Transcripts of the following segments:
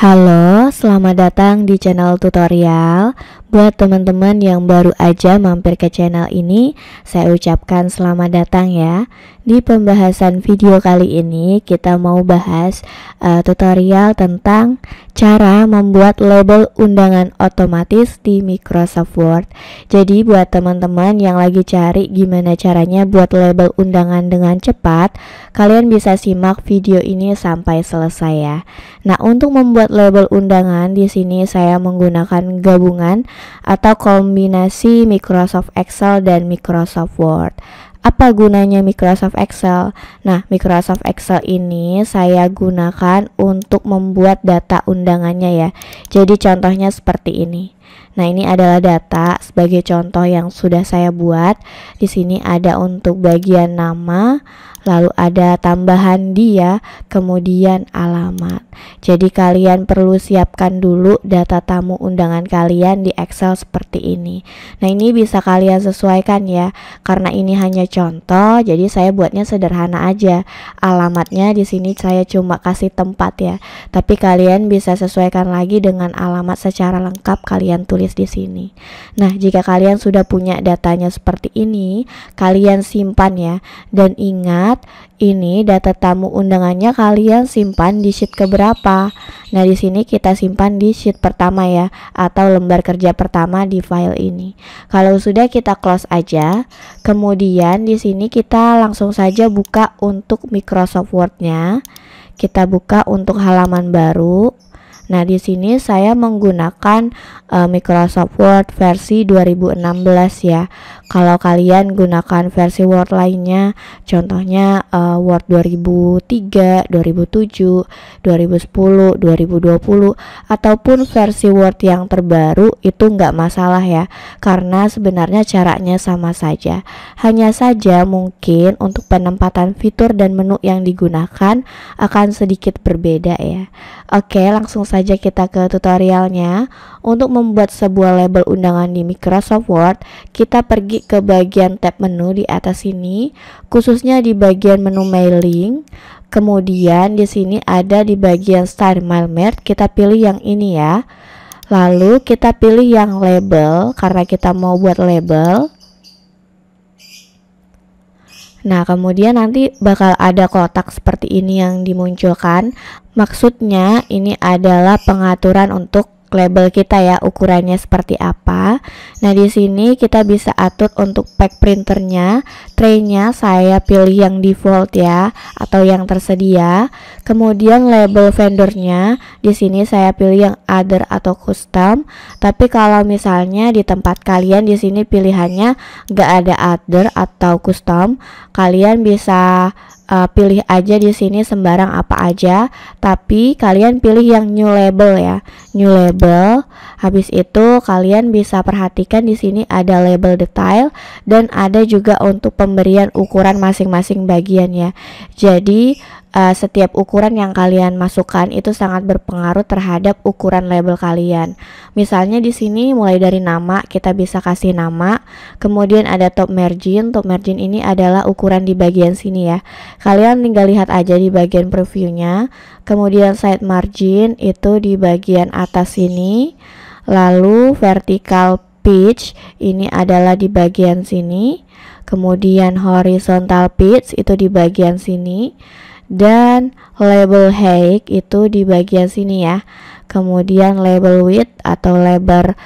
Halo, selamat datang di channel tutorial. Buat teman-teman yang baru aja mampir ke channel ini, saya ucapkan selamat datang ya. Di pembahasan video kali ini, kita mau bahas tutorial tentang cara membuat label undangan otomatis di Microsoft Word. Jadi buat teman-teman yang lagi cari gimana caranya buat label undangan dengan cepat, kalian bisa simak video ini sampai selesai ya. Nah, untuk membuat label undangan di sini saya menggunakan gabungan atau kombinasi Microsoft Excel dan Microsoft Word. Apa gunanya Microsoft Excel? Nah, Microsoft Excel ini saya gunakan untuk membuat data undangannya ya. Jadi contohnya seperti ini. Nah, ini adalah data sebagai contoh yang sudah saya buat. Di sini ada untuk bagian nama, lalu ada tambahan dia, kemudian alamat. Jadi kalian perlu siapkan dulu data tamu undangan kalian di Excel seperti ini. Nah, ini bisa kalian sesuaikan ya. Karena ini hanya contoh, jadi saya buatnya sederhana aja. Alamatnya di sini saya cuma kasih tempat ya. Tapi kalian bisa sesuaikan lagi dengan alamat secara lengkap kalian tulis di sini. Nah, jika kalian sudah punya datanya seperti ini, kalian simpan ya. Dan ingat, ini data tamu undangannya kalian simpan di sheet keberapa. Nah, di sini kita simpan di sheet pertama ya, atau lembar kerja pertama di file ini. Kalau sudah, kita close aja. Kemudian di sini kita langsung saja buka untuk Microsoft Word-nya. Kita buka untuk halaman baru. Nah, di sini saya menggunakan Microsoft Word versi 2016 ya. Kalau kalian gunakan versi Word lainnya, contohnya Word 2003, 2007, 2010, 2020, ataupun versi Word yang terbaru, itu nggak masalah ya. Karena sebenarnya caranya sama saja. Hanya saja mungkin untuk penempatan fitur dan menu yang digunakan akan sedikit berbeda ya. Oke, langsung saja kita ke tutorialnya. Untuk membuat sebuah label undangan di Microsoft Word, kita pergi ke bagian tab menu di atas sini, khususnya di bagian menu mailing. Kemudian di sini ada di bagian Style Mail Method, kita pilih yang ini ya. Lalu kita pilih yang label karena kita mau buat label. Nah, kemudian nanti bakal ada kotak seperti ini yang dimunculkan. Maksudnya ini adalah pengaturan untuk label kita ya, ukurannya seperti apa. Nah, di sini kita bisa atur untuk pack printernya, tray-nya saya pilih yang default ya, atau yang tersedia. Kemudian label vendornya, di sini saya pilih yang other atau custom. Tapi kalau misalnya di tempat kalian di sini pilihannya nggak ada other atau custom, kalian bisa pilih aja di sini sembarang apa aja, tapi kalian pilih yang new label ya, new label. Habis itu kalian bisa perhatikan di sini ada label detail dan ada juga untuk pemberian ukuran masing-masing bagian ya. Jadi setiap ukuran yang kalian masukkan itu sangat berpengaruh terhadap ukuran label kalian. Misalnya di sini mulai dari nama kita bisa kasih nama, kemudian ada top margin. Top margin ini adalah ukuran di bagian sini ya. Kalian tinggal lihat aja di bagian previewnya. Kemudian side margin itu di bagian atas sini. Lalu vertical pitch ini adalah di bagian sini. Kemudian horizontal pitch itu di bagian sini. Dan label height itu di bagian sini ya. Kemudian label width atau lebar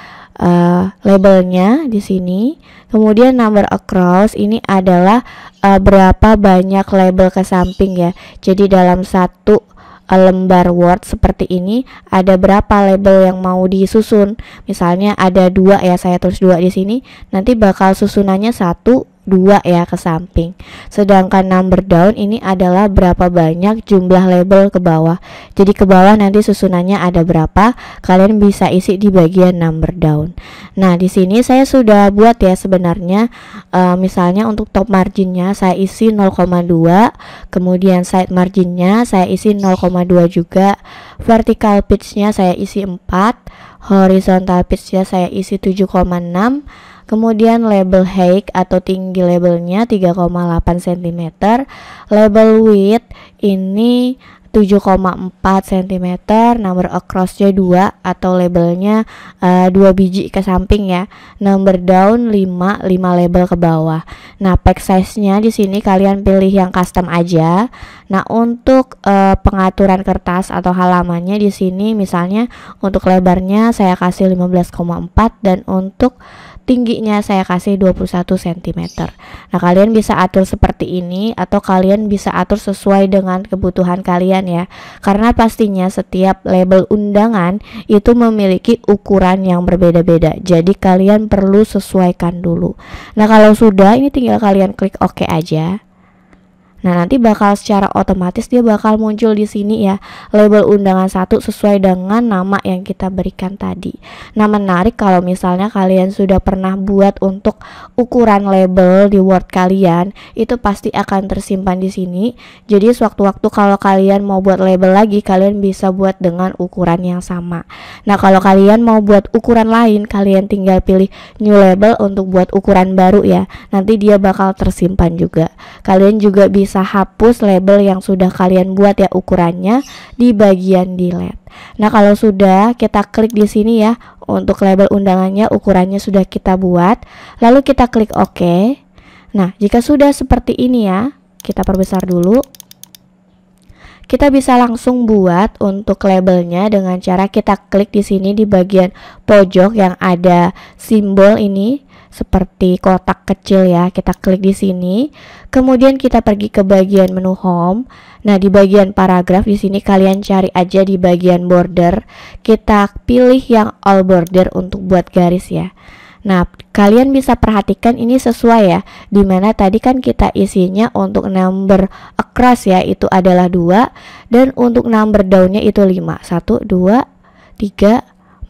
labelnya di sini. Kemudian number across ini adalah berapa banyak label ke samping ya. Jadi dalam satu lembar Word seperti ini ada berapa label yang mau disusun. Misalnya ada 2 ya, saya tulis 2 di sini. Nanti bakal susunannya 1, 2 ya ke samping. Sedangkan number down ini adalah berapa banyak jumlah label ke bawah. Jadi ke bawah nanti susunannya ada berapa, kalian bisa isi di bagian number down. Nah, di sini saya sudah buat ya sebenarnya. Misalnya untuk top marginnya saya isi 0,2, kemudian side marginnya saya isi 0,2 juga, vertical pitchnya saya isi 4, horizontal pitchnya saya isi 7,6. Kemudian label height atau tinggi labelnya 3,8 cm. Label width ini 7,4 cm, number across-nya 2 atau labelnya 2 biji ke samping ya. Number down 5 label ke bawah. Nah, page size-nya di sini kalian pilih yang custom aja. Nah, untuk pengaturan kertas atau halamannya di sini misalnya untuk lebarnya saya kasih 15,4 dan untuk tingginya saya kasih 21 cm. Nah, kalian bisa atur seperti ini atau kalian bisa atur sesuai dengan kebutuhan kalian ya. Karena pastinya setiap label undangan itu memiliki ukuran yang berbeda-beda. Jadi kalian perlu sesuaikan dulu. Nah, kalau sudah ini tinggal kalian klik OK aja. Nah, nanti bakal secara otomatis dia bakal muncul di sini ya, label undangan 1 sesuai dengan nama yang kita berikan tadi. Nah, menarik kalau misalnya kalian sudah pernah buat untuk ukuran label di Word kalian, itu pasti akan tersimpan di sini. Jadi sewaktu-waktu kalau kalian mau buat label lagi, kalian bisa buat dengan ukuran yang sama. Nah, kalau kalian mau buat ukuran lain, kalian tinggal pilih new label untuk buat ukuran baru ya. Nanti dia bakal tersimpan juga. Kalian juga bisa hapus label yang sudah kalian buat ya ukurannya di bagian delete. Nah, kalau sudah kita klik di sini ya, untuk label undangannya ukurannya sudah kita buat, lalu kita klik OK. Nah, jika sudah seperti ini ya, kita perbesar dulu. Kita bisa langsung buat untuk labelnya dengan cara kita klik di sini di bagian pojok yang ada simbol ini seperti kotak kecil ya. Kita klik di sini. Kemudian kita pergi ke bagian menu home. Nah, di bagian paragraf di sini kalian cari aja di bagian border. Kita pilih yang all border untuk buat garis ya. Nah, kalian bisa perhatikan ini sesuai ya, dimana tadi kan kita isinya untuk number across ya, itu adalah 2, dan untuk number downnya itu 5, 1, 2, 3,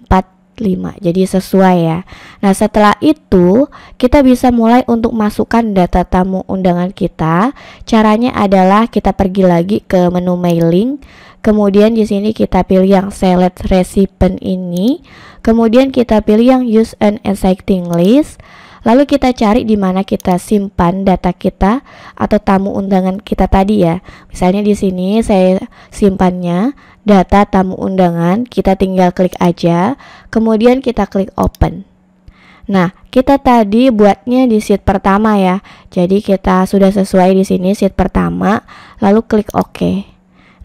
4, 5. Jadi sesuai ya. Nah, setelah itu kita bisa mulai untuk masukkan data tamu undangan kita. Caranya adalah kita pergi lagi ke menu mailing. Kemudian di sini kita pilih yang select recipient ini. Kemudian kita pilih yang use an existing list. Lalu kita cari di mana kita simpan data kita atau tamu undangan kita tadi ya. Misalnya di sini saya simpannya data tamu undangan, kita tinggal klik aja. Kemudian kita klik open. Nah, kita tadi buatnya di sheet pertama ya. Jadi kita sudah sesuai di sini sheet pertama, lalu klik OK.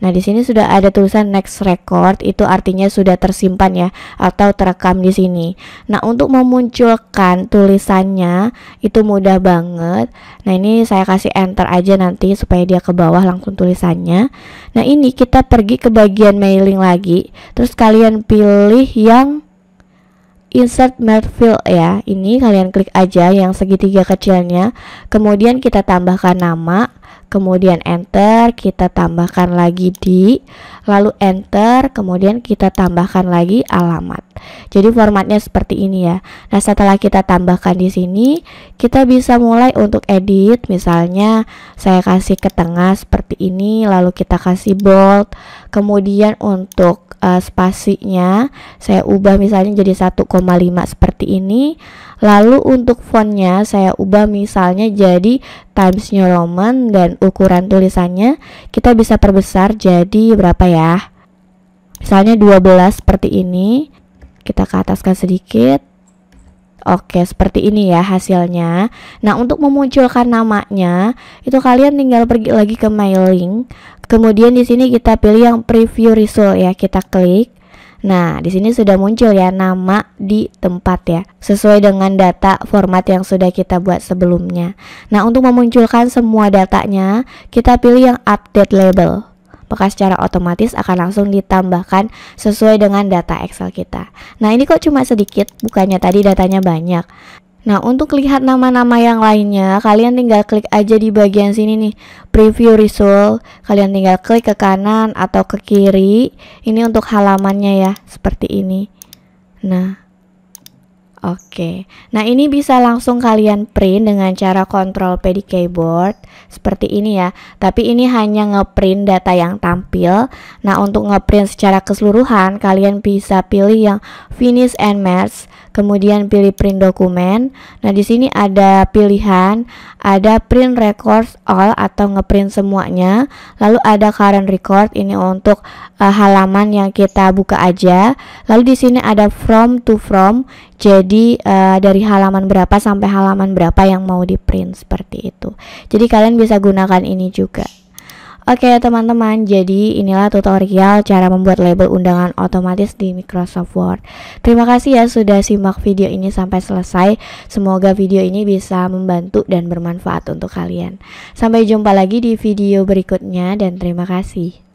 Nah, di sini sudah ada tulisan next record, itu artinya sudah tersimpan ya atau terekam di sini. Nah, untuk memunculkan tulisannya itu mudah banget. Nah, ini saya kasih enter aja nanti supaya dia ke bawah langsung tulisannya. Nah, ini kita pergi ke bagian mailing lagi. Terus kalian pilih yang insert mail field ya. Ini kalian klik aja yang segitiga kecilnya. Kemudian kita tambahkan nama. Kemudian enter, kita tambahkan lagi di, lalu enter, kemudian kita tambahkan lagi alamat. Jadi formatnya seperti ini ya. Nah, setelah kita tambahkan di sini, kita bisa mulai untuk edit. Misalnya saya kasih ke tengah seperti ini, lalu kita kasih bold. Kemudian untuk spasinya saya ubah misalnya jadi 1,5 seperti ini. Lalu untuk fontnya saya ubah misalnya jadi Times New Roman, dan ukuran tulisannya kita bisa perbesar jadi berapa ya, misalnya 12 seperti ini. Kita ke ataskan sedikit. Oke, seperti ini ya hasilnya. Nah, untuk memunculkan namanya itu kalian tinggal pergi lagi ke mailing. Kemudian di sini kita pilih yang preview result ya, kita klik. Nah, di sini sudah muncul ya nama di tempat ya, sesuai dengan data format yang sudah kita buat sebelumnya. Nah, untuk memunculkan semua datanya, kita pilih yang update label. Maka secara otomatis akan langsung ditambahkan sesuai dengan data Excel kita. Nah, ini kok cuma sedikit, bukannya tadi datanya banyak. Nah, untuk lihat nama-nama yang lainnya, kalian tinggal klik aja di bagian sini nih, preview result. Kalian tinggal klik ke kanan atau ke kiri. Ini untuk halamannya ya, seperti ini. Nah, oke. Nah, ini bisa langsung kalian print dengan cara Ctrl P di keyboard seperti ini ya. Tapi ini hanya ngeprint data yang tampil. Nah, untuk ngeprint secara keseluruhan kalian bisa pilih yang finish and match. kemudian pilih print dokumen. Nah, di sini ada pilihan, ada print records all atau ngeprint semuanya. Lalu ada current record, ini untuk halaman yang kita buka aja. Lalu di sini ada from to from, jadi dari halaman berapa sampai halaman berapa yang mau di print, seperti itu. Jadi kalian bisa gunakan ini juga. Oke teman-teman, jadi inilah tutorial cara membuat label undangan otomatis di Microsoft Word. Terima kasih ya sudah simak video ini sampai selesai. Semoga video ini bisa membantu dan bermanfaat untuk kalian. Sampai jumpa lagi di video berikutnya dan terima kasih.